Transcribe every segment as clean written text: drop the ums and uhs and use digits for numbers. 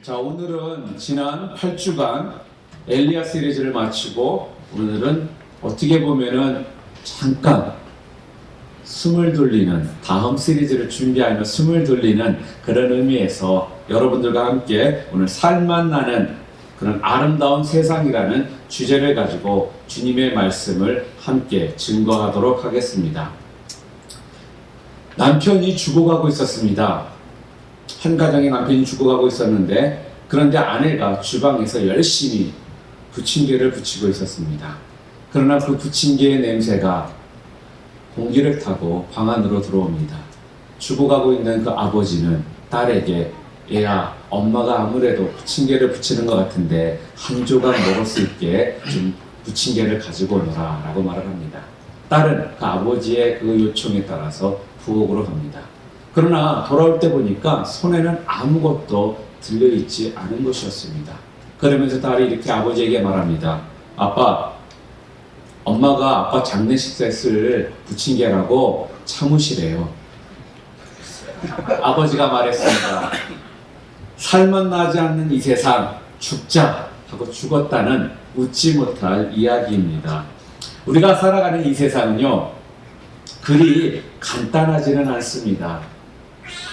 자, 오늘은 지난 8주간 엘리야 시리즈를 마치고 오늘은 어떻게 보면은 잠깐 숨을 돌리는, 다음 시리즈를 준비하며 숨을 돌리는 그런 의미에서 여러분들과 함께 오늘 살만 나는 그런 아름다운 세상이라는 주제를 가지고 주님의 말씀을 함께 증거하도록 하겠습니다. 남편이 죽어가고 있었습니다. 한 가정의 남편이 죽어가고 있었는데, 그런데 아내가 주방에서 열심히 부침개를 부치고 있었습니다. 그러나 그 부침개의 냄새가 공기를 타고 방 안으로 들어옵니다. 죽어가고 있는 그 아버지는 딸에게, 얘야, 엄마가 아무래도 부침개를 부치는 것 같은데 한 조각 먹을 수 있게 좀 부침개를 가지고 오너라 라고 말을 합니다. 딸은 그 아버지의 그 요청에 따라서 부엌으로 갑니다. 그러나 돌아올 때 보니까 손에는 아무것도 들려있지 않은 것이었습니다. 그러면서 딸이 이렇게 아버지에게 말합니다. 아빠, 엄마가 아빠 장례식 때 쓸 부침개라고 참으시래요. 아버지가 말했습니다. 살만 나지 않는 이 세상, 죽자 하고 죽었다는 웃지 못할 이야기입니다. 우리가 살아가는 이 세상은요, 그리 간단하지는 않습니다.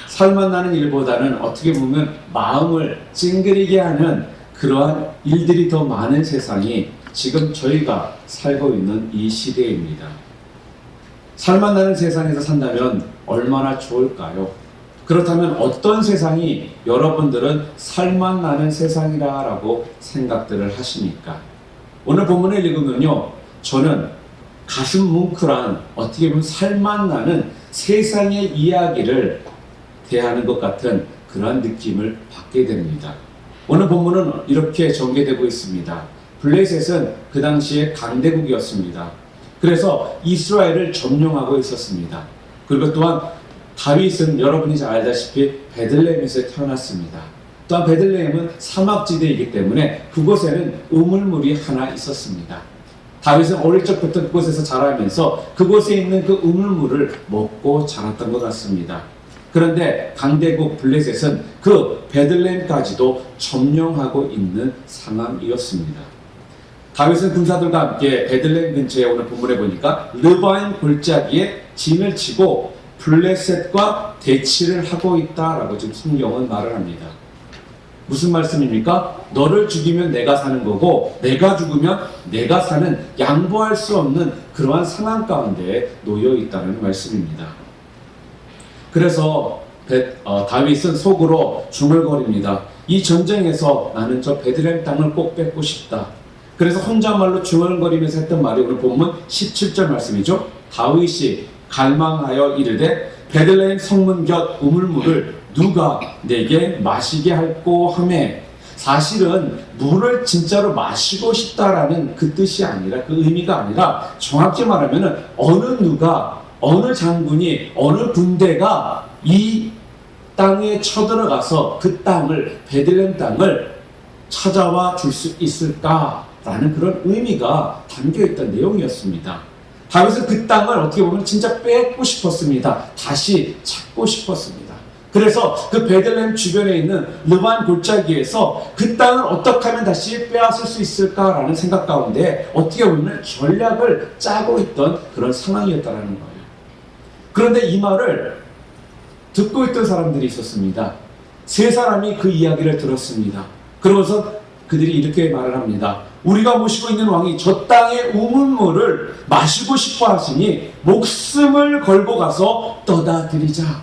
살만 나는 일보다는 어떻게 보면 마음을 찡그리게 하는 그러한 일들이 더 많은 세상이 지금 저희가 살고 있는 이 시대입니다. 살만 나는 세상에서 산다면 얼마나 좋을까요? 그렇다면 어떤 세상이 여러분들은 살만 나는 세상이라고 생각들을 하십니까? 오늘 본문을 읽으면요, 저는 가슴 뭉클한, 어떻게 보면 살만 나는 세상의 이야기를 대하는 것 같은 그러한 느낌을 받게 됩니다. 오늘 본문은 이렇게 전개되고 있습니다. 블레셋은 그 당시에 강대국이었습니다. 그래서 이스라엘을 점령하고 있었습니다. 그리고 또한 다윗은 여러분이 잘 알다시피 베들레헴에서 태어났습니다. 또한 베들레헴은 사막지대이기 때문에 그곳에는 우물물이 하나 있었습니다. 다윗은 어릴 적부터 그곳에서 자라면서 그곳에 있는 그 우물물을 먹고 자랐던 것 같습니다. 그런데 강대국 블레셋은 그 베들레헴까지도 점령하고 있는 상황이었습니다. 다윗은 군사들과 함께 베들레헴 근처에 오늘 본문에 보니까 르바임 골짜기에 진을 치고 블레셋과 대치를 하고 있다라고 지금 성경은 말을 합니다. 무슨 말씀입니까? 너를 죽이면 내가 사는 거고 내가 죽으면 내가 사는, 양보할 수 없는 그러한 상황 가운데 놓여 있다는 말씀입니다. 그래서 다윗은 속으로 중얼거립니다. 이 전쟁에서 나는 저 베들레헴 땅을 꼭 뺏고 싶다. 그래서 혼잣말로 중얼거리면서 했던 말이 오늘 본문 17절 말씀이죠. 다윗이 갈망하여 이르되 베들레헴 성문 곁 우물물을 누가 내게 마시게 할꼬 하매, 사실은 물을 진짜로 마시고 싶다라는 그 뜻이 아니라, 그 의미가 아니라, 정확히 말하면 어느 누가, 어느 장군이, 어느 군대가 이 땅에 쳐들어가서 그 땅을, 베들레헴 땅을 찾아와 줄 수 있을까라는 그런 의미가 담겨있던 내용이었습니다. 다윗은 그 땅을 어떻게 보면 진짜 뺏고 싶었습니다. 다시 찾고 싶었습니다. 그래서 그 베들레헴 주변에 있는 르반 골짜기에서 그 땅을 어떻게 하면 다시 빼앗을 수 있을까라는 생각 가운데 어떻게 보면 전략을 짜고 있던 그런 상황이었다는 거예요. 그런데 이 말을 듣고 있던 사람들이 있었습니다. 세 사람이 그 이야기를 들었습니다. 그러면서 그들이 이렇게 말을 합니다. 우리가 모시고 있는 왕이 저 땅의 우물물을 마시고 싶어 하시니 목숨을 걸고 가서 떠다 드리자.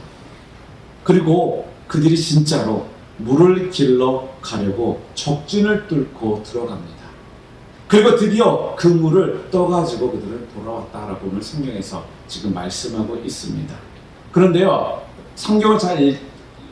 그리고 그들이 진짜로 물을 길러 가려고 적진을 뚫고 들어갑니다. 그리고 드디어 그 물을 떠가지고 그들은 돌아왔다라고 오늘 성경에서 지금 말씀하고 있습니다. 그런데요, 성경을 잘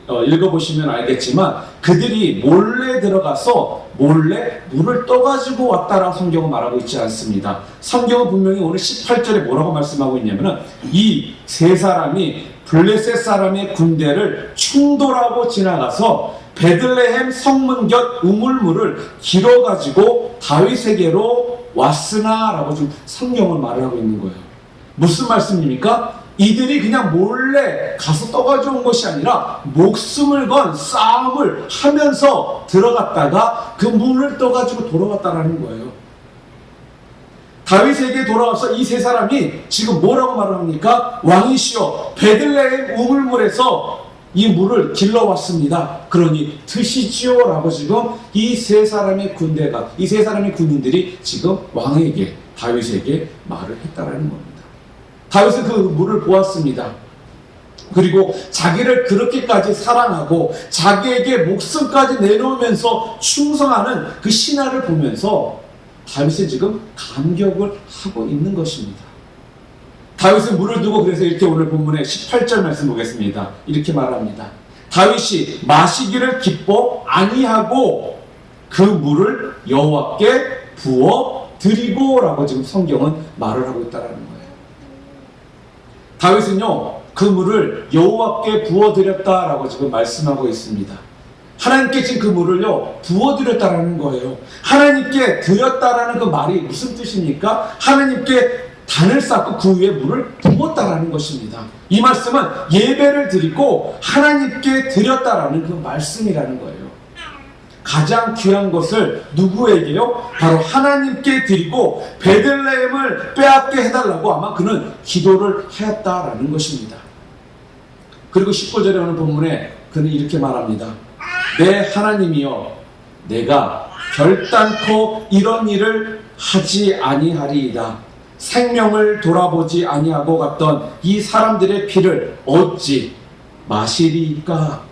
읽어보시면 알겠지만 그들이 몰래 들어가서 몰래 물을 떠가지고 왔다라고 성경은 말하고 있지 않습니다. 성경은 분명히 오늘 18절에 뭐라고 말씀하고 있냐면, 이 세 사람이 블레셋 사람의 군대를 충돌하고 지나가서 베들레헴 성문 곁 우물물을 길어가지고 다윗에게로 왔으나 라고 지금 성경은 말을 하고 있는 거예요. 무슨 말씀입니까? 이들이 그냥 몰래 가서 떠가지고 온 것이 아니라 목숨을 건 싸움을 하면서 들어갔다가 그 문을 떠가지고 돌아왔다라는 거예요. 다윗에게 돌아와서 이 세 사람이 지금 뭐라고 말합니까? 왕이시여 베들레헴 우물물에서 이 물을 길러왔습니다. 그러니 드시지요 라고 지금 이 세 사람의 군대가, 이 세 사람의 군인들이 지금 왕에게, 다윗에게 말을 했다라는 겁니다. 다윗은 그 물을 보았습니다. 그리고 자기를 그렇게까지 사랑하고 자기에게 목숨까지 내놓으면서 충성하는 그 신하를 보면서 다윗은 지금 감격을 하고 있는 것입니다. 다윗은 물을 두고 그래서 이렇게 오늘 본문의 18절 말씀 보겠습니다. 이렇게 말합니다. 다윗이 마시기를 기뻐 아니하고 그 물을 여호와께 부어 드리고 라고 지금 성경은 말을 하고 있다는 거예요. 다윗은요 그 물을 여호와께 부어드렸다라고 지금 말씀하고 있습니다. 하나님께 지금 그 물을요 부어드렸다라는 거예요. 하나님께 드렸다라는 그 말이 무슨 뜻입니까? 하나님께 단을 쌓고 그 위에 물을 부었다라는 것입니다. 이 말씀은 예배를 드리고 하나님께 드렸다라는 그 말씀이라는 거예요. 가장 귀한 것을 누구에게요? 바로 하나님께 드리고 베들레헴을 빼앗게 해달라고 아마 그는 기도를 하였다라는 것입니다. 그리고 19절에 오는 본문에 그는 이렇게 말합니다. 내 하나님이여 내가 결단코 이런 일을 하지 아니하리이다. 생명을 돌아보지 아니하고 갔던 이 사람들의 피를 어찌 마시리까?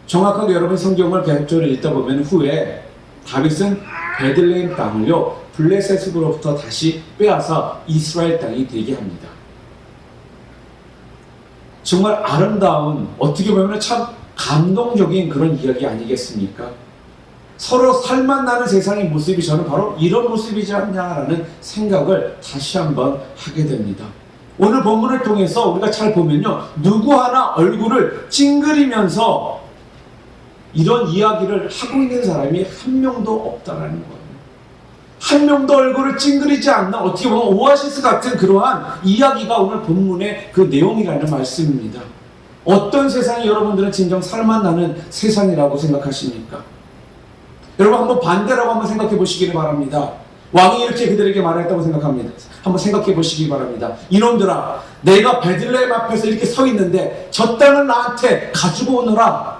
정확하게 여러분 성경을 계속적으로 읽다 보면 후에 다윗은 베들레헴 땅을요 블레셋으로부터 다시 빼앗아 이스라엘 땅이 되게 합니다. 정말 아름다운, 어떻게 보면 참 감동적인 그런 이야기 아니겠습니까? 서로 살만 나는 세상의 모습이 저는 바로 이런 모습이지 않냐라는 생각을 다시 한번 하게 됩니다. 오늘 본문을 통해서 우리가 잘 보면요 누구 하나 얼굴을 찡그리면서 이런 이야기를 하고 있는 사람이 한 명도 없다라는 거예요. 한 명도 얼굴을 찡그리지 않는 어떻게 보면 오아시스 같은 그러한 이야기가 오늘 본문의 그 내용이라는 말씀입니다. 어떤 세상이 여러분들은 진정 살만 나는 세상이라고 생각하십니까? 여러분 한번 반대라고 한번 생각해 보시기를 바랍니다. 왕이 이렇게 그들에게 말했다고 생각합니다. 한번 생각해 보시기 바랍니다. 이놈들아 내가 베들레헴 앞에서 이렇게 서 있는데 저 땅을 나한테 가지고 오너라.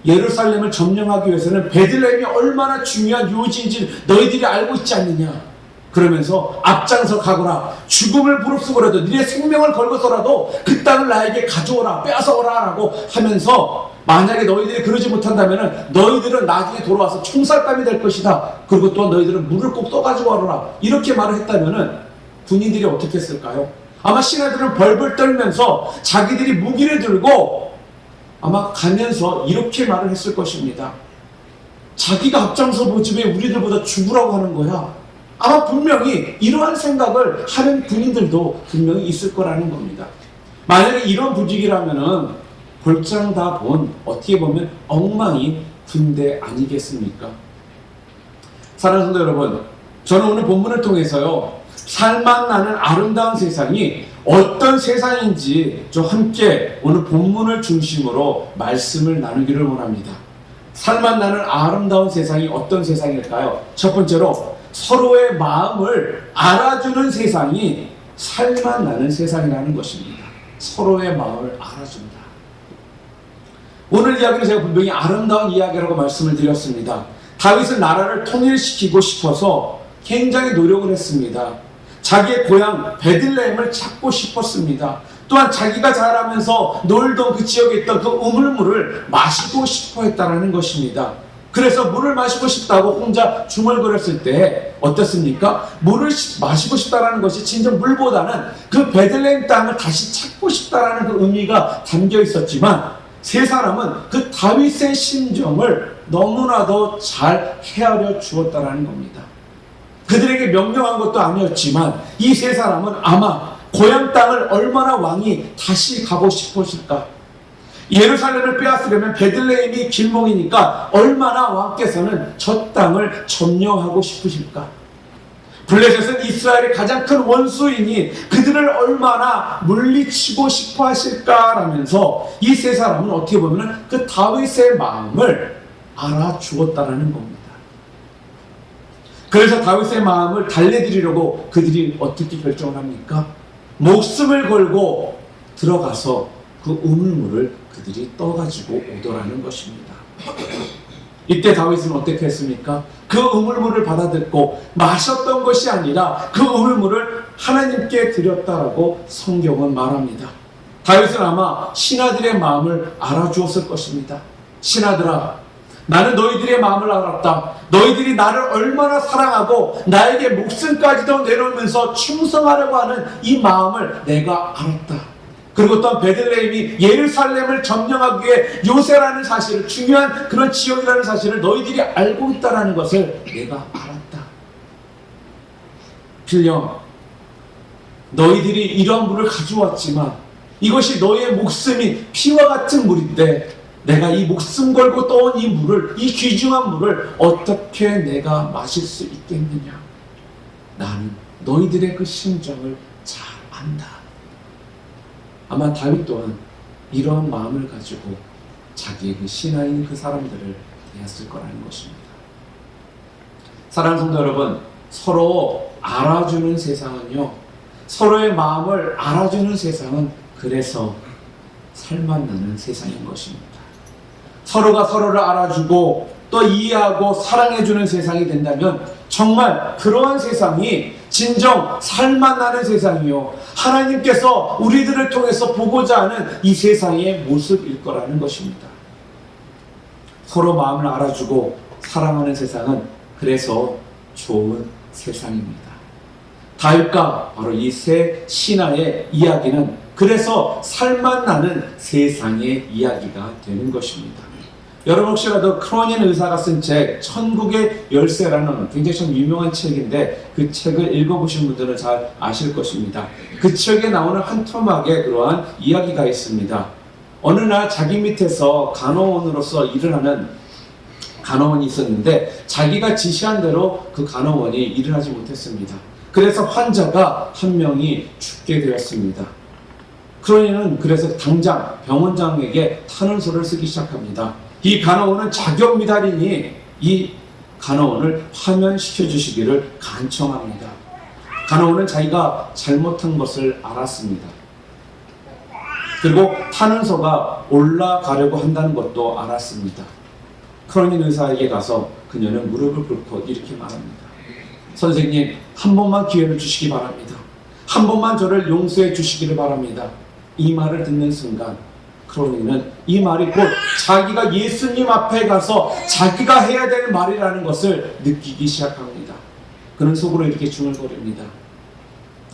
예루살렘을 점령하기 위해서는 베들레헴이 얼마나 중요한 요지인지 너희들이 알고 있지 않느냐. 그러면서 앞장서 가거라. 죽음을 무릅쓰고라도 니네 생명을 걸고서라도 그 땅을 나에게 가져오라. 빼앗아오라 라고 하면서 만약에 너희들이 그러지 못한다면 너희들은 나중에 돌아와서 총살감이 될 것이다. 그리고 또 너희들은 물을 꼭 떠가지고 와라. 이렇게 말을 했다면 군인들이 어떻게 했을까요? 아마 신하들은 벌벌 떨면서 자기들이 무기를 들고 아마 가면서 이렇게 말을 했을 것입니다. 자기가 앞장서 보지 왜 우리들보다 죽으라고 하는 거야. 아마 분명히 이러한 생각을 하는 군인들도 분명히 있을 거라는 겁니다. 만약에 이런 분위기라면은 골장 다 본 어떻게 보면 엉망인 군대 아니겠습니까? 사랑하는 성도 여러분, 저는 오늘 본문을 통해서요 살만 나는 아름다운 세상이 어떤 세상인지 좀 함께 오늘 본문을 중심으로 말씀을 나누기를 원합니다. 살만 나는 아름다운 세상이 어떤 세상일까요? 첫 번째로 서로의 마음을 알아주는 세상이 살만 나는 세상이라는 것입니다. 서로의 마음을 알아준다. 오늘 이야기는 제가 분명히 아름다운 이야기라고 말씀을 드렸습니다. 다윗은 나라를 통일시키고 싶어서 굉장히 노력을 했습니다. 자기의 고향 베들레헴을 찾고 싶었습니다. 또한 자기가 자라면서 놀던 그 지역에 있던 그 우물물을 마시고 싶어 했다는 것입니다. 그래서 물을 마시고 싶다고 혼자 중얼거렸을 때 어떻습니까? 물을 마시고 싶다는 것이 진정 물보다는 그 베들레헴 땅을 다시 찾고 싶다는 그 의미가 담겨 있었지만 세 사람은 그 다윗의 심정을 너무나도 잘 헤아려 주었다는 겁니다. 그들에게 명령한 것도 아니었지만 이 세 사람은 아마 고향 땅을 얼마나 왕이 다시 가고 싶으실까? 예루살렘을 빼앗으려면 베들레헴이 길목이니까 얼마나 왕께서는 저 땅을 점령하고 싶으실까? 블레셋은 이스라엘의 가장 큰 원수이니 그들을 얼마나 물리치고 싶어 하실까라면서 이 세 사람은 어떻게 보면 그 다윗의 마음을 알아주었다라는 겁니다. 그래서 다윗의 마음을 달래드리려고 그들이 어떻게 결정을 합니까? 목숨을 걸고 들어가서 그 우물물을 그들이 떠가지고 오더라는 것입니다. 이때 다윗은 어떻게 했습니까? 그 우물물을 받아듣고 마셨던 것이 아니라 그 우물물을 하나님께 드렸다라고 성경은 말합니다. 다윗은 아마 신하들의 마음을 알아주었을 것입니다. 신하들아, 나는 너희들의 마음을 알았다. 너희들이 나를 얼마나 사랑하고 나에게 목숨까지도 내놓으면서 충성하려고 하는 이 마음을 내가 알았다. 그리고 또한 베들레헴이 예루살렘을 점령하기 위해 요새라는 사실을, 중요한 그런 지역이라는 사실을 너희들이 알고 있다는 것을 내가 알았다. 필령, 너희들이 이러한 물을 가져왔지만 이것이 너희의 목숨이 피와 같은 물인데 내가 이 목숨 걸고 떠온 이 물을, 이 귀중한 물을 어떻게 내가 마실 수 있겠느냐? 나는 너희들의 그 심정을 잘 안다. 아마 다윗 또한 이러한 마음을 가지고 자기의 그 신하인 그 사람들을 대했을 거라는 것입니다. 사랑하는 성도 여러분, 서로 알아주는 세상은요, 서로의 마음을 알아주는 세상은 그래서 살맛나는 세상인 것입니다. 서로가 서로를 알아주고 또 이해하고 사랑해주는 세상이 된다면 정말 그러한 세상이 진정 살맛나는 세상이요, 하나님께서 우리들을 통해서 보고자 하는 이 세상의 모습일 거라는 것입니다. 서로 마음을 알아주고 사랑하는 세상은 그래서 좋은 세상입니다. 다윗과 바로 이 세 신하의 이야기는 그래서 살맛나는 세상의 이야기가 되는 것입니다. 여러분 혹시라도 크로닌 의사가 쓴 책 천국의 열쇠라는 굉장히 좀 유명한 책인데 그 책을 읽어보신 분들은 잘 아실 것입니다. 그 책에 나오는 한 토막에 그러한 이야기가 있습니다. 어느 날 자기 밑에서 간호원으로서 일을 하는 간호원이 있었는데 자기가 지시한 대로 그 간호원이 일을 하지 못했습니다. 그래서 환자가 한 명이 죽게 되었습니다. 크로닌은 그래서 당장 병원장에게 탄원서를 쓰기 시작합니다. 이 간호원은 자격 미달이니 이 간호원을 파면시켜 주시기를 간청합니다. 간호원은 자기가 잘못한 것을 알았습니다. 그리고 탄원서가 올라가려고 한다는 것도 알았습니다. 크로닌 의사에게 가서 그녀는 무릎을 꿇고 이렇게 말합니다. 선생님, 한 번만 기회를 주시기 바랍니다. 한 번만 저를 용서해 주시기를 바랍니다. 이 말을 듣는 순간 크로닌은 이 말이 곧 자기가 예수님 앞에 가서 자기가 해야 되는 말이라는 것을 느끼기 시작합니다. 그는 속으로 이렇게 중얼거립니다.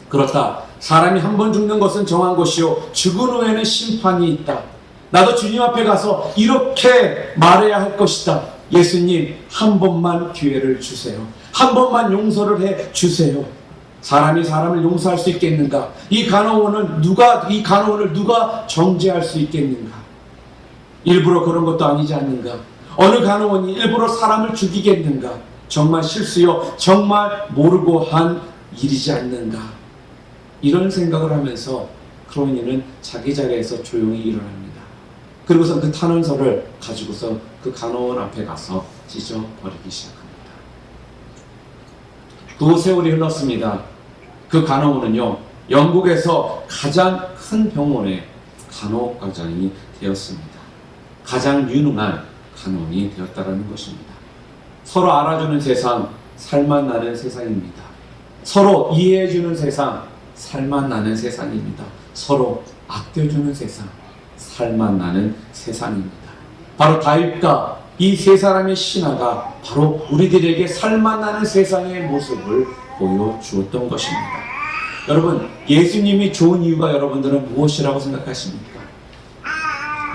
그렇다. 사람이 한 번 죽는 것은 정한 것이요 죽은 후에는 심판이 있다. 나도 주님 앞에 가서 이렇게 말해야 할 것이다. 예수님, 한 번만 기회를 주세요. 한 번만 용서를 해 주세요. 사람이 사람을 용서할 수 있겠는가? 이 간호원을 누가 정죄할 수 있겠는가? 일부러 그런 것도 아니지 않는가? 어느 간호원이 일부러 사람을 죽이겠는가? 정말 실수요, 정말 모르고 한 일이지 않는가? 이런 생각을 하면서 크로니는 자기 자리에서 조용히 일어납니다. 그리고서 그 탄원서를 가지고서 그 간호원 앞에 가서 찢어버리기 시작합니다. 그 세월이 흘렀습니다. 그 간호원은요, 영국에서 가장 큰 병원의 간호과장이 되었습니다. 가장 유능한 간호원이 되었다는 것입니다. 서로 알아주는 세상, 살맛나는 세상입니다. 서로 이해해주는 세상, 살맛나는 세상입니다. 서로 아껴주는 세상, 살맛나는 세상입니다. 바로 다윗과 이 세 사람의 신하가 바로 우리들에게 살맛나는 세상의 모습을 보여주었던 것입니다. 여러분, 예수님이 좋은 이유가 여러분들은 무엇이라고 생각하십니까?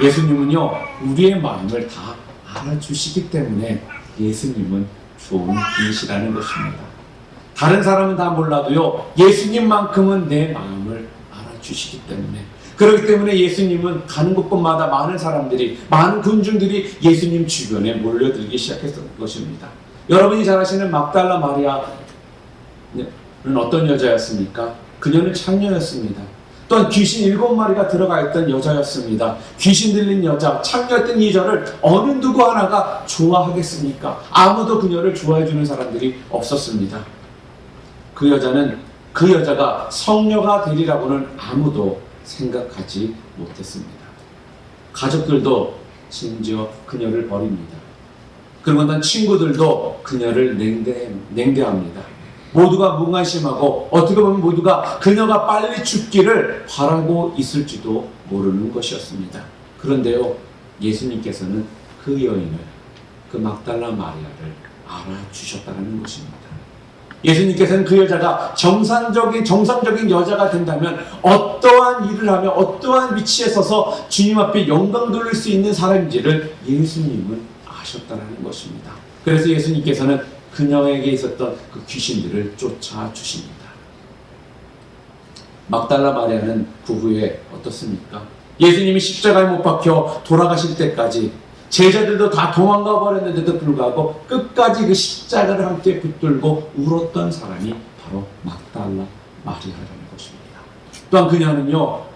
예수님은요, 우리의 마음을 다 알아주시기 때문에 예수님은 좋은 분이시라는 것입니다. 다른 사람은 다 몰라도요, 예수님만큼은 내 마음을 알아주시기 때문에, 그렇기 때문에 예수님은 가는 곳곳마다 많은 사람들이, 많은 군중들이 예수님 주변에 몰려들기 시작했던 것입니다. 여러분이 잘 아시는 막달라 마리아, 어떤 여자였습니까? 그녀는 창녀였습니다. 또한 귀신 7마리가 들어가 있던 여자였습니다. 귀신 들린 여자, 창녀였던 이 여자를 어느 누구 하나가 좋아하겠습니까? 아무도 그녀를 좋아해주는 사람들이 없었습니다. 그 여자가 성녀가 되리라고는 아무도 생각하지 못했습니다. 가족들도 심지어 그녀를 버립니다. 그러고 난 친구들도 그녀를 냉대합니다. 모두가 무관심하고 어떻게 보면 모두가 그녀가 빨리 죽기를 바라고 있을지도 모르는 것이었습니다. 그런데요, 예수님께서는 그 여인을, 그 막달라 마리아를 알아주셨다는 것입니다. 예수님께서는 그 여자가 정상적인 여자가 된다면 어떠한 일을 하며 어떠한 위치에 서서 주님 앞에 영광 돌릴 수 있는 사람인지를 예수님은 아셨다는 것입니다. 그래서 예수님께서는 그녀에게 있었던 그 귀신들을 쫓아주십니다. 막달라 마리아는 그 후에 어떻습니까? 예수님이 십자가에 못 박혀 돌아가실 때까지 제자들도 다 도망가 버렸는데도 불구하고 끝까지 그 십자가를 함께 붙들고 울었던 사람이 바로 막달라 마리아라는 것입니다. 또한 그녀는요,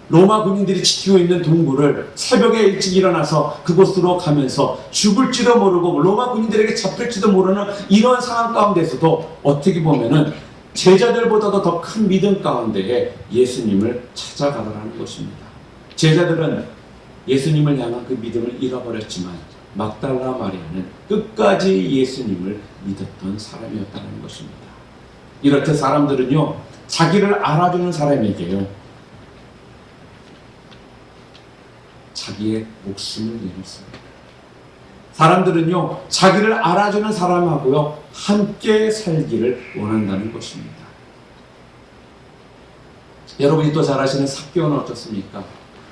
로마 군인들이 지키고 있는 동굴을 새벽에 일찍 일어나서 그곳으로 가면서 죽을지도 모르고 로마 군인들에게 잡힐지도 모르는 이러한 상황 가운데서도 어떻게 보면은 제자들보다도 더 큰 믿음 가운데에 예수님을 찾아가더라는 것입니다. 제자들은 예수님을 향한 그 믿음을 잃어버렸지만 막달라 마리아는 끝까지 예수님을 믿었던 사람이었다는 것입니다. 이렇게 사람들은요, 자기를 알아주는 사람에게요, 자기의 목숨을 내놓습니다. 사람들은요, 자기를 알아주는 사람하고요, 함께 살기를 원한다는 것입니다. 여러분이 또 잘 아시는 삭개오는 어떻습니까?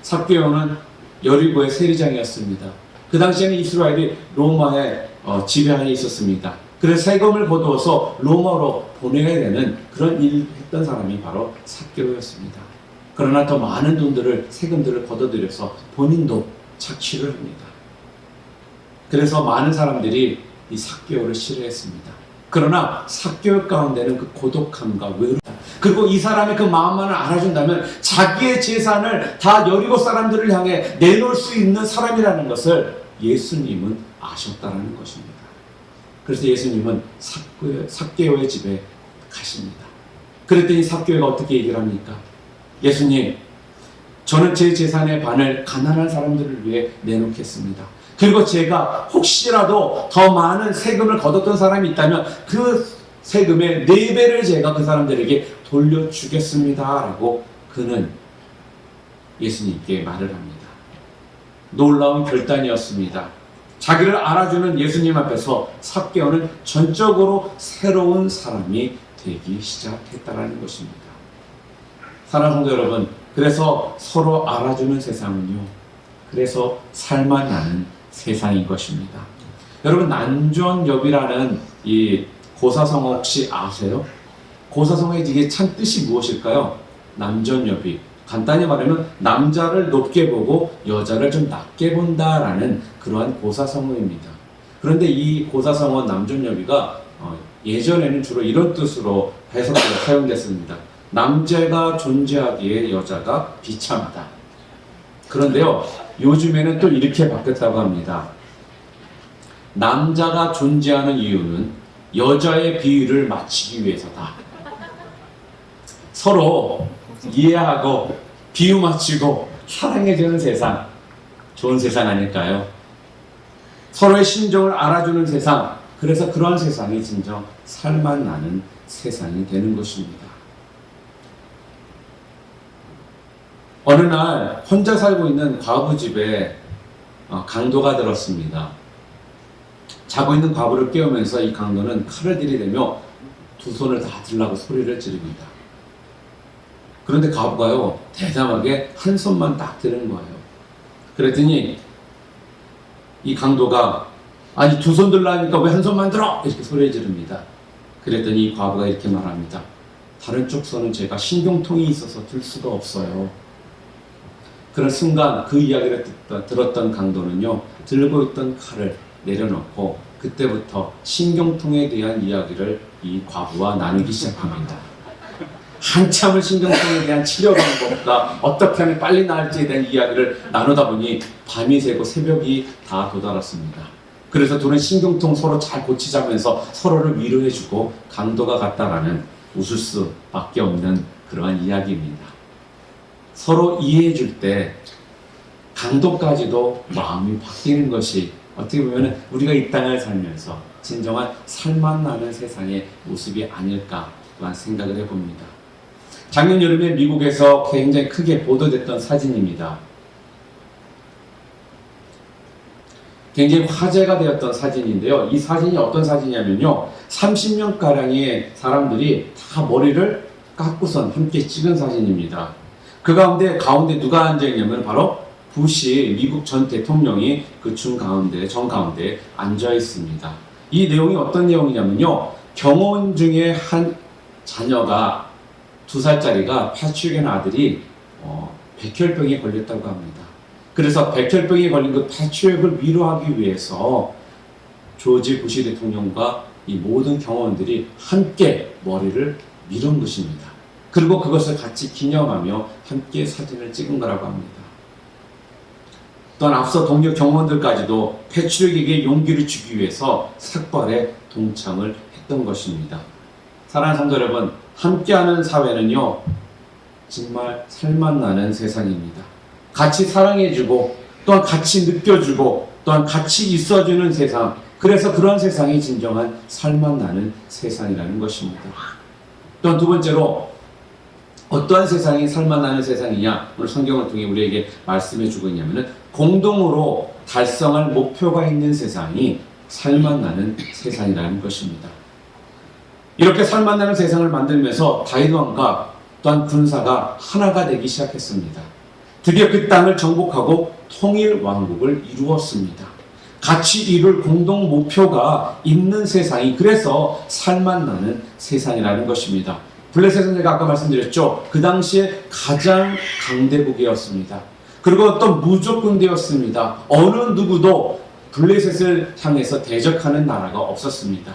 삭개오는 여리고의 세리장이었습니다. 그 당시에는 이스라엘이 로마의 지배하에 있었습니다. 그래서 세금을 거두어서 로마로 보내야 되는 그런 일을 했던 사람이 바로 삭개오였습니다. 그러나 더 많은 세금들을 걷어들여서 본인도 착취를 합니다. 그래서 많은 사람들이 이 삭개오를 싫어했습니다. 그러나 삭개오 가운데는 그 고독함과 외로움, 그리고 이 사람의 그 마음만을 알아준다면 자기의 재산을 다 여리고 사람들을 향해 내놓을 수 있는 사람이라는 것을 예수님은 아셨다는 것입니다. 그래서 예수님은 삭개오의 집에 가십니다. 그랬더니 삭개오가 어떻게 얘기를 합니까? 예수님, 저는 제 재산의 반을 가난한 사람들을 위해 내놓겠습니다. 그리고 제가 혹시라도 더 많은 세금을 거뒀던 사람이 있다면 그 세금의 4배를 제가 그 사람들에게 돌려주겠습니다. 라고 그는 예수님께 말을 합니다. 놀라운 결단이었습니다. 자기를 알아주는 예수님 앞에서 삭개오는 전적으로 새로운 사람이 되기 시작했다는 것입니다. 사랑하는 성도 여러분, 그래서 서로 알아주는 세상은요, 그래서 살만 나는 세상인 것입니다. 여러분, 난전엽이라는 이 고사성어 혹시 아세요? 고사성어의 이게 참 뜻이 무엇일까요? 남전엽이, 간단히 말하면 남자를 높게 보고 여자를 좀 낮게 본다라는 그러한 고사성어입니다. 그런데 이 고사성어 남전엽이가 예전에는 주로 이런 뜻으로 해석되어 사용됐습니다. 남자가 존재하기에 여자가 비참하다. 그런데요, 요즘에는 또 이렇게 바뀌었다고 합니다. 남자가 존재하는 이유는 여자의 비위를 맞추기 위해서다. 서로 이해하고 비유 맞추고 사랑해주는 세상, 좋은 세상 아닐까요? 서로의 심정을 알아주는 세상, 그래서 그러한 세상이 진정 살만 나는 세상이 되는 것입니다. 어느 날 혼자 살고 있는 과부 집에 강도가 들었습니다. 자고 있는 과부를 깨우면서 이 강도는 칼을 들이대며 두 손을 다 들라고 소리를 지릅니다. 그런데 과부가요, 대담하게 한 손만 딱 드는 거예요. 그랬더니 이 강도가 아니 두 손 들라니까 왜 한 손만 들어? 이렇게 소리 지릅니다. 그랬더니 이 과부가 이렇게 말합니다. 다른 쪽 손은 제가 신경통이 있어서 들 수가 없어요. 그런 순간 그 이야기를 들었던 강도는요, 들고 있던 칼을 내려놓고 그때부터 신경통에 대한 이야기를 이 과부와 나누기 시작합니다. 한참을 신경통에 대한 치료 방법과 어떻게 하면 빨리 나을지에 대한 이야기를 나누다 보니 밤이 새고 새벽이 다 도달했습니다. 그래서 둘은 신경통 서로 잘 고치자면서 서로를 위로해주고 강도가 같다라는 웃을 수밖에 없는 그러한 이야기입니다. 서로 이해해줄 때 강도까지도 마음이 바뀌는 것이 어떻게 보면 우리가 이 땅을 살면서 진정한 살맛 나는 세상의 모습이 아닐까 또한 생각을 해봅니다. 작년 여름에 미국에서 굉장히 크게 보도됐던 사진입니다. 굉장히 화제가 되었던 사진인데요. 이 사진이 어떤 사진이냐면요. 30명가량의 사람들이 다 머리를 깎고선 함께 찍은 사진입니다. 그 가운데 누가 앉아있냐면 바로 부시 미국 전 대통령이 그 정가운데 앉아 있습니다. 이 내용이 어떤 내용이냐면요. 경호원 중에 한 자녀가 2살짜리가 파출견 아들이 백혈병에 걸렸다고 합니다. 그래서 백혈병에 걸린 그 파출액을 위로하기 위해서 조지 부시 대통령과 이 모든 경호원들이 함께 머리를 밀은 것입니다. 그리고 그것을 같이 기념하며 함께 사진을 찍은 거라고 합니다. 또한 앞서 동료 경호원들까지도 패출액에게 용기를 주기 위해서 삭발에 동참을 했던 것입니다. 사랑하는 성도 여러분, 함께하는 사회는요 정말 살맛나는 세상입니다. 같이 사랑해주고 또한 같이 느껴주고 또한 같이 있어주는 세상, 그래서 그런 세상이 진정한 살맛나는 세상이라는 것입니다. 또한 두 번째로 어떠한 세상이 살맛나는 세상이냐, 오늘 성경을 통해 우리에게 말씀해주고 있냐면은 공동으로 달성할 목표가 있는 세상이 살맛나는 세상이라는 것입니다. 이렇게 살맛나는 세상을 만들면서 다윗 왕과 또한 군사가 하나가 되기 시작했습니다. 드디어 그 땅을 정복하고 통일 왕국을 이루었습니다. 같이 이룰 공동 목표가 있는 세상이 그래서 살맛나는 세상이라는 것입니다. 블레셋은 제가 아까 말씀드렸죠. 그 당시에 가장 강대국이었습니다. 그리고 또 무조건대였습니다. 어느 누구도 블레셋을 향해서 대적하는 나라가 없었습니다.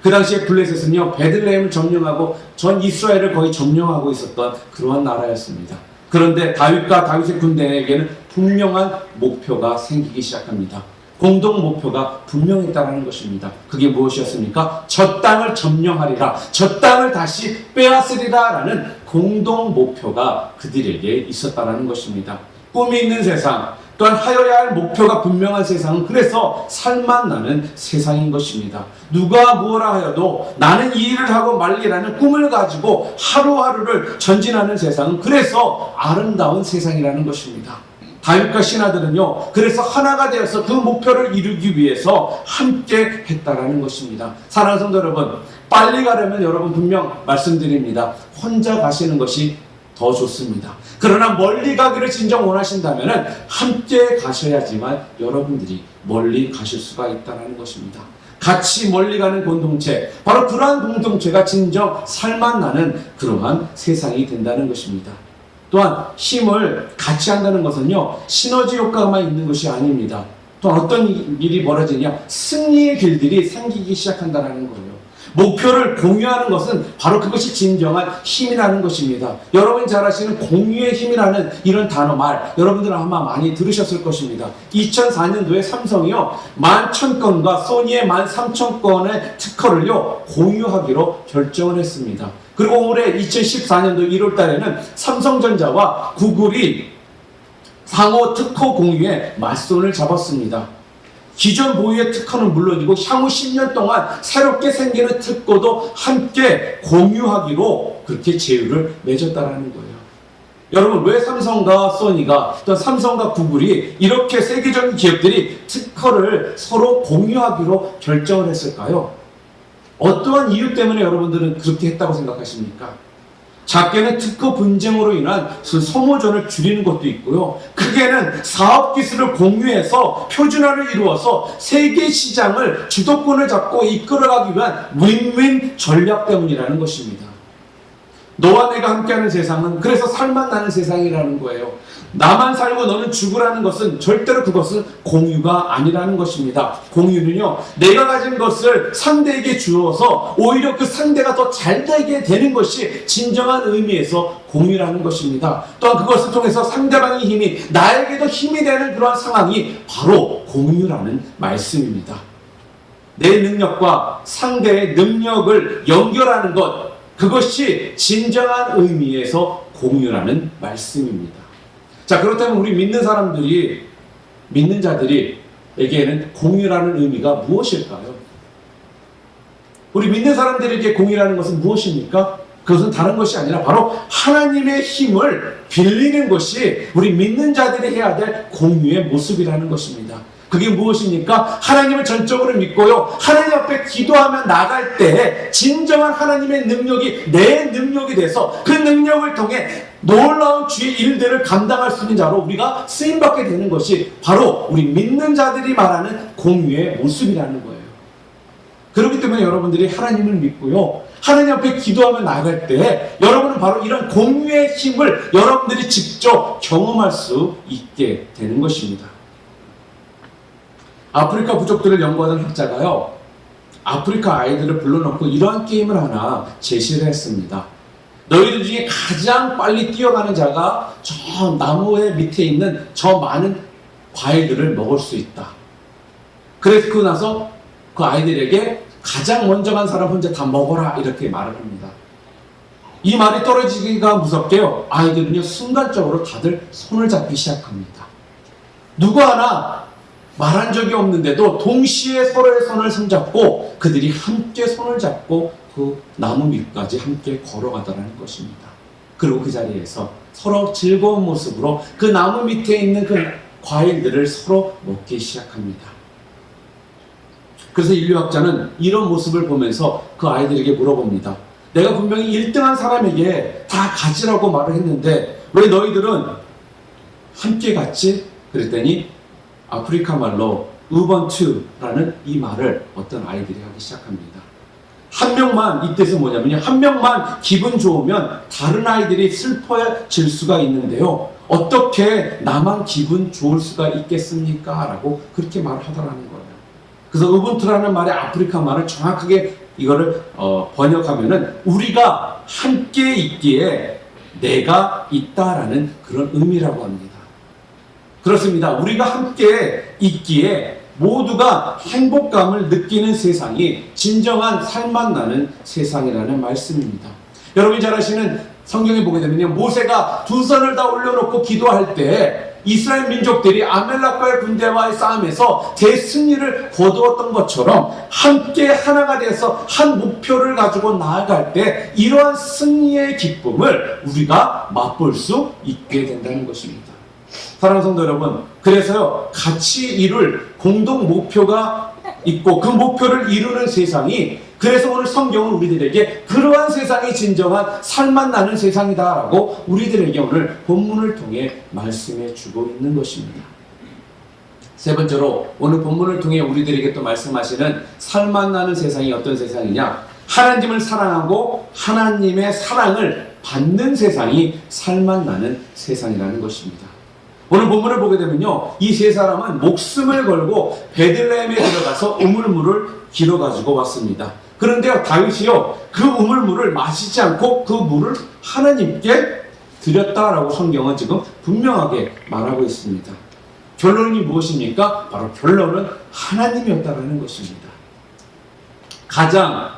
그 당시에 블레셋은요 베들레헴을 점령하고 전 이스라엘을 거의 점령하고 있었던 그러한 나라였습니다. 그런데 다윗과 다윗의 군대에게는 분명한 목표가 생기기 시작합니다. 공동 목표가 분명했다는 것입니다. 그게 무엇이었습니까? 저 땅을 점령하리라, 저 땅을 다시 빼앗으리라 라는 공동 목표가 그들에게 있었다는 것입니다. 꿈이 있는 세상, 또한 하여야 할 목표가 분명한 세상은 그래서 살맛나는 세상인 것입니다. 누가 무엇라 하여도 나는 이 일을 하고 말리라는 꿈을 가지고 하루하루를 전진하는 세상은 그래서 아름다운 세상이라는 것입니다. 다윗과 신하들은요 그래서 하나가 되어서 그 목표를 이루기 위해서 함께 했다라는 것입니다. 사랑하는 성도 여러분, 빨리 가려면 여러분 분명 말씀드립니다. 혼자 가시는 것이 더 좋습니다. 그러나 멀리 가기를 진정 원하신다면 함께 가셔야지만 여러분들이 멀리 가실 수가 있다는 것입니다. 같이 멀리 가는 공동체, 바로 그러한 공동체가 진정 살맛나는 그러한 세상이 된다는 것입니다. 또한 힘을 같이 한다는 것은요 시너지 효과만 있는 것이 아닙니다. 또 어떤 일이 벌어지냐, 승리의 길들이 생기기 시작한다는 거예요. 목표를 공유하는 것은 바로 그것이 진정한 힘이라는 것입니다. 여러분이 잘 아시는 공유의 힘이라는 이런 단어 말 여러분들은 아마 많이 들으셨을 것입니다. 2004년도에 삼성이요 11,000건과 소니의 13,000건의 특허를요 공유하기로 결정을 했습니다. 그리고 올해 2014년도 1월 달에는 삼성전자와 구글이 상호 특허 공유에 맞손을 잡았습니다. 기존 보유의 특허는 물론이고 향후 10년 동안 새롭게 생기는 특허도 함께 공유하기로 그렇게 제휴를 맺었다는 거예요. 여러분, 왜 삼성과 소니가 또 삼성과 구글이 이렇게 세계적인 기업들이 특허를 서로 공유하기로 결정을 했을까요? 어떠한 이유 때문에 여러분들은 그렇게 했다고 생각하십니까? 작게는 특허 분쟁으로 인한 소모전을 줄이는 것도 있고요. 크게는 사업 기술을 공유해서 표준화를 이루어서 세계 시장을 주도권을 잡고 이끌어가기 위한 윈윈 전략 때문이라는 것입니다. 너와 내가 함께하는 세상은 그래서 살만 나는 세상이라는 거예요. 나만 살고 너는 죽으라는 것은 절대로 그것은 공유가 아니라는 것입니다. 공유는요, 내가 가진 것을 상대에게 주어서 오히려 그 상대가 더 잘 되게 되는 것이 진정한 의미에서 공유라는 것입니다. 또한 그것을 통해서 상대방의 힘이 나에게도 힘이 되는 그러한 상황이 바로 공유라는 말씀입니다. 내 능력과 상대의 능력을 연결하는 것, 그것이 진정한 의미에서 공유라는 말씀입니다. 자, 그렇다면 우리 믿는 사람들이, 믿는 자들에게는 공유라는 의미가 무엇일까요? 우리 믿는 사람들에게 공유라는 것은 무엇입니까? 그것은 다른 것이 아니라 바로 하나님의 힘을 빌리는 것이 우리 믿는 자들이 해야 될 공유의 모습이라는 것입니다. 그게 무엇입니까? 하나님을 전적으로 믿고요, 하나님 앞에 기도하며 나갈 때 진정한 하나님의 능력이 내 능력이 돼서 그 능력을 통해 놀라운 주의 일들을 감당할 수 있는 자로 우리가 쓰임받게 되는 것이 바로 우리 믿는 자들이 말하는 공유의 모습이라는 거예요. 그렇기 때문에 여러분들이 하나님을 믿고요, 하나님 앞에 기도하며 나갈 때 여러분은 바로 이런 공유의 힘을 여러분들이 직접 경험할 수 있게 되는 것입니다. 아프리카 부족들을 연구하던 학자가요, 아프리카 아이들을 불러놓고 이러한 게임을 하나 제시를 했습니다. 너희들 중에 가장 빨리 뛰어가는 자가 저 나무의 밑에 있는 저 많은 과일들을 먹을 수 있다. 그래서 그러고 나서 그 아이들에게 가장 먼저 간 사람 혼자 다 먹어라, 이렇게 말을 합니다. 이 말이 떨어지기가 무섭게요, 아이들은요 순간적으로 다들 손을 잡기 시작합니다. 누구 하나 말한 적이 없는데도 동시에 서로의 손을 손잡고 그들이 함께 손을 잡고 그 나무 밑까지 함께 걸어가더라는 것입니다. 그리고 그 자리에서 서로 즐거운 모습으로 그 나무 밑에 있는 그 과일들을 서로 먹기 시작합니다. 그래서 인류학자는 이런 모습을 보면서 그 아이들에게 물어봅니다. 내가 분명히 1등한 사람에게 다 가지라고 말을 했는데 왜 너희들은 함께 갔지? 그랬더니 아프리카 말로 우번투라는 이 말을 어떤 아이들이 하기 시작합니다. 한 명만, 이 뜻은 뭐냐면요, 한 명만 기분 좋으면 다른 아이들이 슬퍼질 수가 있는데요, 어떻게 나만 기분 좋을 수가 있겠습니까? 라고 그렇게 말을 하더라는 거예요. 그래서 우분투라는 말의 아프리카 말을 정확하게 이거를 번역하면은 우리가 함께 있기에 내가 있다라는 그런 의미라고 합니다. 그렇습니다. 우리가 함께 있기에 모두가 행복감을 느끼는 세상이 진정한 살맛 나는 세상이라는 말씀입니다. 여러분이 잘 아시는 성경에 보게 되면요, 모세가 두 손을 다 올려놓고 기도할 때 이스라엘 민족들이 아멜렉과의 군대와의 싸움에서 대승리를 거두었던 것처럼 함께 하나가 돼서 한 목표를 가지고 나아갈 때 이러한 승리의 기쁨을 우리가 맛볼 수 있게 된다는 것입니다. 사랑하는 성도 여러분, 그래서요, 같이 이룰 공동 목표가 있고 그 목표를 이루는 세상이, 그래서 오늘 성경은 우리들에게 그러한 세상이 진정한 살맛 나는 세상이다라고 우리들에게 오늘 본문을 통해 말씀해 주고 있는 것입니다. 세 번째로 오늘 본문을 통해 우리들에게 또 말씀하시는 살맛 나는 세상이 어떤 세상이냐? 하나님을 사랑하고 하나님의 사랑을 받는 세상이 살맛 나는 세상이라는 것입니다. 오늘 본문을 보게 되면요, 이 세 사람은 목숨을 걸고 베들레헴에 들어가서 우물물을 길어가지고 왔습니다. 그런데요, 다윗이요, 그 우물물을 마시지 않고 그 물을 하나님께 드렸다라고 성경은 지금 분명하게 말하고 있습니다. 결론이 무엇입니까? 바로 결론은 하나님이었다라는 것입니다. 가장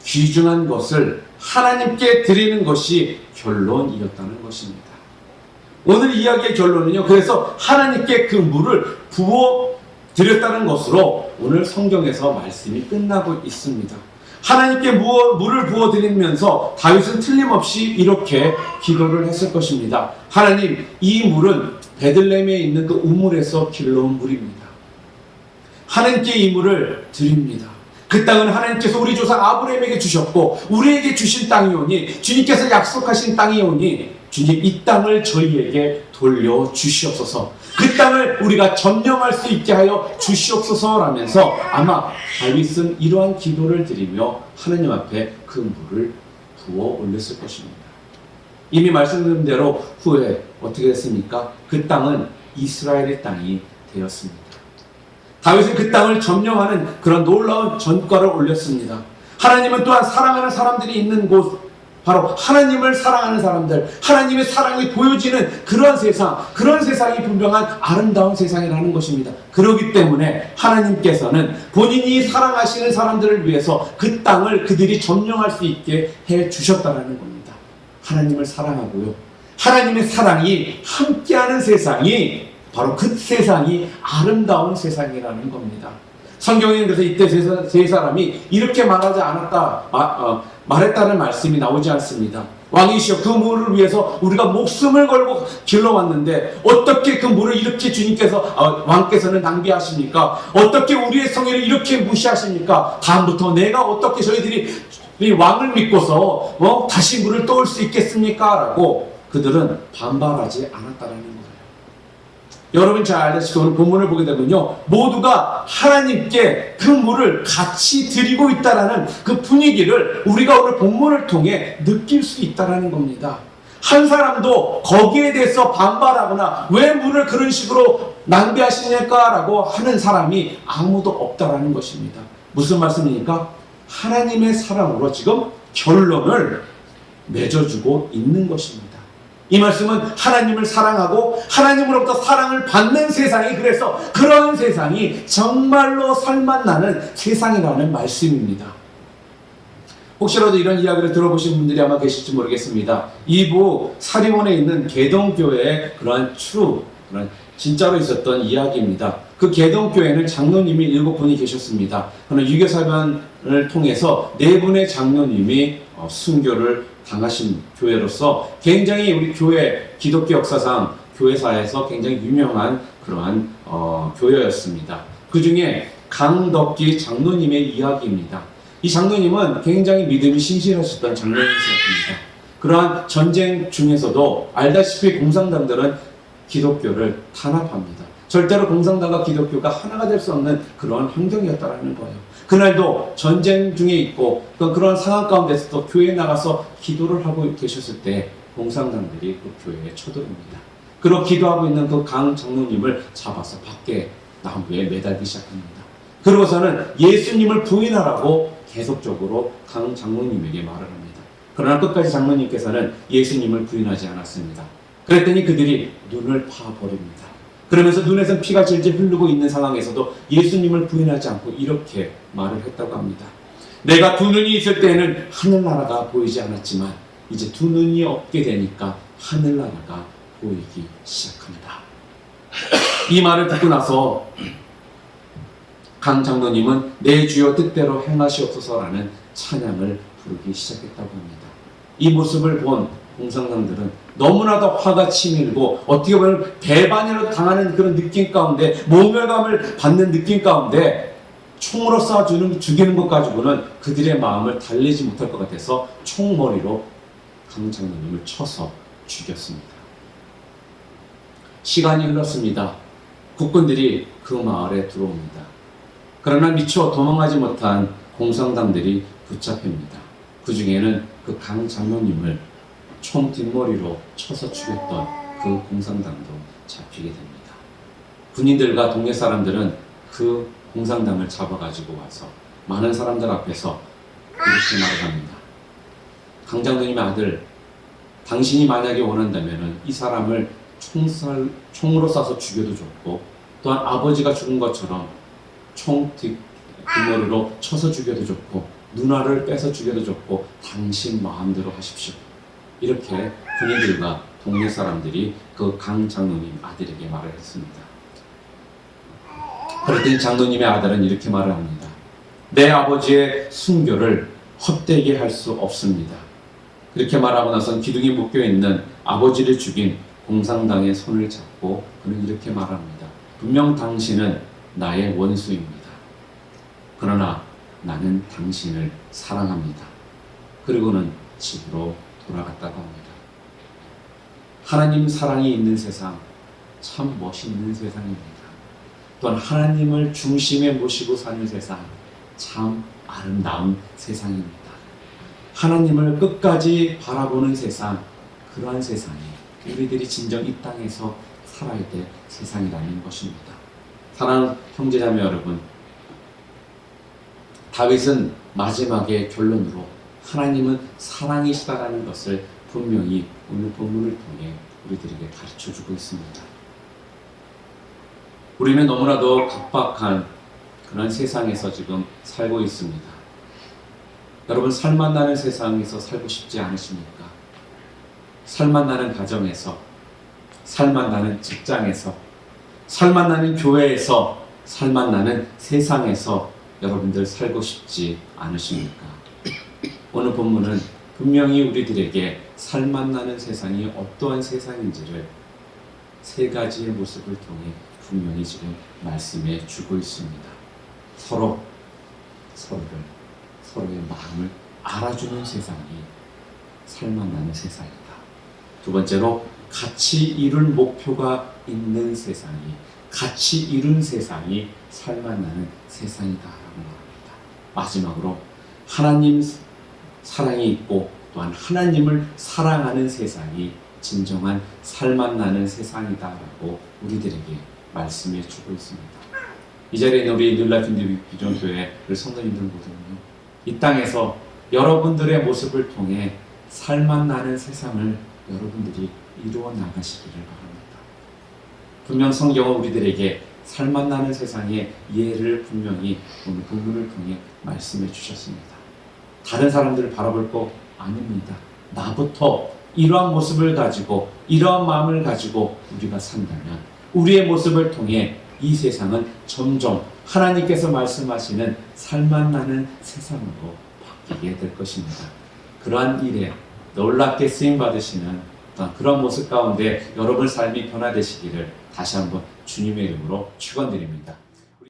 귀중한 것을 하나님께 드리는 것이 결론이었다는 것입니다. 오늘 이야기의 결론은요, 그래서 하나님께 그 물을 부어 드렸다는 것으로 오늘 성경에서 말씀이 끝나고 있습니다. 하나님께 물을 부어 드리면서 다윗은 틀림없이 이렇게 기도를 했을 것입니다. 하나님, 이 물은 베들레헴에 있는 그 우물에서 길러온 물입니다. 하나님께 이 물을 드립니다. 그 땅은 하나님께서 우리 조상 아브라함에게 주셨고 우리에게 주신 땅이오니, 주님께서 약속하신 땅이오니 주님, 이 땅을 저희에게 돌려주시옵소서. 그 땅을 우리가 점령할 수 있게 하여 주시옵소서라면서 아마 다윗은 이러한 기도를 드리며 하나님 앞에 그 물을 부어 올렸을 것입니다. 이미 말씀드린 대로 후에 어떻게 됐습니까? 그 땅은 이스라엘의 땅이 되었습니다. 다윗은 그 땅을 점령하는 그런 놀라운 전과를 올렸습니다. 하나님은 또한 사랑하는 사람들이 있는 곳, 바로 하나님을 사랑하는 사람들, 하나님의 사랑이 보여지는 그런 세상이 분명한 아름다운 세상이라는 것입니다. 그렇기 때문에 하나님께서는 본인이 사랑하시는 사람들을 위해서 그 땅을 그들이 점령할 수 있게 해 주셨다는 겁니다. 하나님을 사랑하고요, 하나님의 사랑이 함께하는 세상이 바로 그 세상이 아름다운 세상이라는 겁니다. 성경에는 그래서 이때 세 사람이 이렇게 말하지 않았다, 말했다는 말씀이 나오지 않습니다. 왕이시여, 그 물을 위해서 우리가 목숨을 걸고 길러왔는데 어떻게 그 물을 이렇게 주님께서, 왕께서는 낭비하십니까? 어떻게 우리의 성의를 이렇게 무시하십니까? 다음부터 내가 어떻게 저희들이 왕을 믿고서 다시 물을 떠올 수 있겠습니까? 라고 그들은 반발하지 않았다는 거예요. 여러분 잘 아시고 오늘 본문을 보게 되면요, 모두가 하나님께 그 물을 같이 드리고 있다라는 그 분위기를 우리가 오늘 본문을 통해 느낄 수 있다라는 겁니다. 한 사람도 거기에 대해서 반발하거나 왜 물을 그런 식으로 낭비하시냐라고 하는 사람이 아무도 없다라는 것입니다. 무슨 말씀입니까? 하나님의 사랑으로 지금 결론을 맺어주고 있는 것입니다. 이 말씀은 하나님을 사랑하고 하나님으로부터 사랑을 받는 세상이, 그래서 그런 세상이 정말로 살맛나는 세상이라는 말씀입니다. 혹시라도 이런 이야기를 들어보신 분들이 아마 계실지 모르겠습니다. 이부 사리원에 있는 개동교회의 그러한 그런 진짜로 있었던 이야기입니다. 그 개동교회는 장로님이 7분이 계셨습니다. 그러나 유교사변을 통해서 4분의 장로님이 순교를 당하신 교회로서 굉장히 우리 교회, 기독교 역사상 교회사에서 굉장히 유명한 그러한 교회였습니다. 그 중에 강덕기 장로님의 이야기입니다. 이 장로님은 굉장히 믿음이 신실하셨던 장로님이셨습니다. 그러한 전쟁 중에서도 알다시피 공산당들은 기독교를 탄압합니다. 절대로 공산당과 기독교가 하나가 될 수 없는 그런 환경이었다는 거예요. 그날도 전쟁 중에 있고 그런 상황 가운데서도 교회에 나가서 기도를 하고 계셨을 때 공산당들이 그 교회에 쳐들어옵니다. 그리고 기도하고 있는 그 강 장로님을 잡아서 밖에 나무에 매달기 시작합니다. 그러고서는 예수님을 부인하라고 계속적으로 강 장로님에게 말을 합니다. 그러나 끝까지 장로님께서는 예수님을 부인하지 않았습니다. 그랬더니 그들이 눈을 파버립니다. 그러면서 눈에서 피가 질질 흐르고 있는 상황에서도 예수님을 부인하지 않고 이렇게 말을 했다고 합니다. 내가 2눈이 있을 때에는 하늘나라가 보이지 않았지만 이제 2눈이 없게 되니까 하늘나라가 보이기 시작합니다. 이 말을 듣고 나서 강 장로님은 내 주여 뜻대로 행하시옵소서라는 찬양을 부르기 시작했다고 합니다. 이 모습을 본 공산당들은 너무나도 화가 치밀고 어떻게 보면 배반이라도 당하는 그런 느낌 가운데, 모멸감을 받는 느낌 가운데 총으로 쏴 죽이는 것 가지고는 그들의 마음을 달래지 못할 것 같아서 총머리로 강 장로님을 쳐서 죽였습니다. 시간이 흘렀습니다. 국군들이 그 마을에 들어옵니다. 그러나 미처 도망하지 못한 공산당들이 붙잡힙니다. 그 중에는 그 강 장로님을 총 뒷머리로 쳐서 죽였던 그 공산당도 잡히게 됩니다. 군인들과 동네 사람들은 그 공산당을 잡아가지고 와서 많은 사람들 앞에서 이렇게 말합니다. 강 장로님의 아들, 당신이 만약에 원한다면 이 사람을 총으로 쏴서 죽여도 좋고, 또한 아버지가 죽은 것처럼 총 뒷머리로 쳐서 죽여도 좋고, 누나를 빼서 죽여도 좋고, 당신 마음대로 하십시오. 이렇게 군인들과 동네 사람들이 그 강 장로님 아들에게 말을 했습니다. 그랬더니 장로님의 아들은 이렇게 말을 합니다. 내 아버지의 순교를 헛되게 할 수 없습니다. 그렇게 말하고 나선 기둥에 묶여 있는 아버지를 죽인 공산당의 손을 잡고 그는 이렇게 말합니다. 분명 당신은 나의 원수입니다. 그러나 나는 당신을 사랑합니다. 그리고는 집으로 돌아갔다고 합니다. 하나님 사랑이 있는 세상, 참 멋있는 세상입니다. 또한 하나님을 중심에 모시고 사는 세상, 참 아름다운 세상입니다. 하나님을 끝까지 바라보는 세상, 그러한 세상이 우리들이 진정 이 땅에서 살아야 될 세상이라는 것입니다. 사랑하는 형제자매 여러분, 다윗은 마지막에 결론으로 하나님은 사랑이시다라는 것을 분명히 오늘 본문을 통해 우리들에게 가르쳐주고 있습니다. 우리는 너무나도 각박한 그런 세상에서 지금 살고 있습니다. 여러분, 살맛 나는 세상에서 살고 싶지 않으십니까? 살맛 나는 가정에서, 살맛 나는 직장에서, 살맛 나는 교회에서, 살맛 나는 세상에서 여러분들 살고 싶지 않으십니까? 오늘 본문은 분명히 우리들에게 살맛 나는 세상이 어떠한 세상인지를 세 가지의 모습을 통해 분명히 지금 말씀해 주고 있습니다. 서로를, 서로의 마음을 알아주는 세상이 살맛 나는 세상이다. 두 번째로, 같이 이룰 목표가 있는 세상이, 같이 이룬 세상이 살맛 나는 세상이다라고 말합니다. 마지막으로, 하나님 사랑이 있고 또한 하나님을 사랑하는 세상이 진정한 살맛 나는 세상이다라고 우리들에게 말씀해 주고 있습니다. 이 자리에 있는 우리 뉴라이프 비전 교회를 성도님들 모두는요, 이 땅에서 여러분들의 모습을 통해 살맛 나는 세상을 여러분들이 이루어 나가시기를 바랍니다. 분명 성경은 우리들에게 살맛 나는 세상의 예를 분명히 오늘 본문을 통해 말씀해 주셨습니다. 다른 사람들을 바라볼 거 아닙니다. 나부터 이러한 모습을 가지고, 이러한 마음을 가지고 우리가 산다면 우리의 모습을 통해 이 세상은 점점 하나님께서 말씀하시는 살맛 나는 세상으로 바뀌게 될 것입니다. 그러한 일에 놀랍게 쓰임받으시는 그런 모습 가운데 여러분 삶이 변화되시기를 다시 한번 주님의 이름으로 축원드립니다.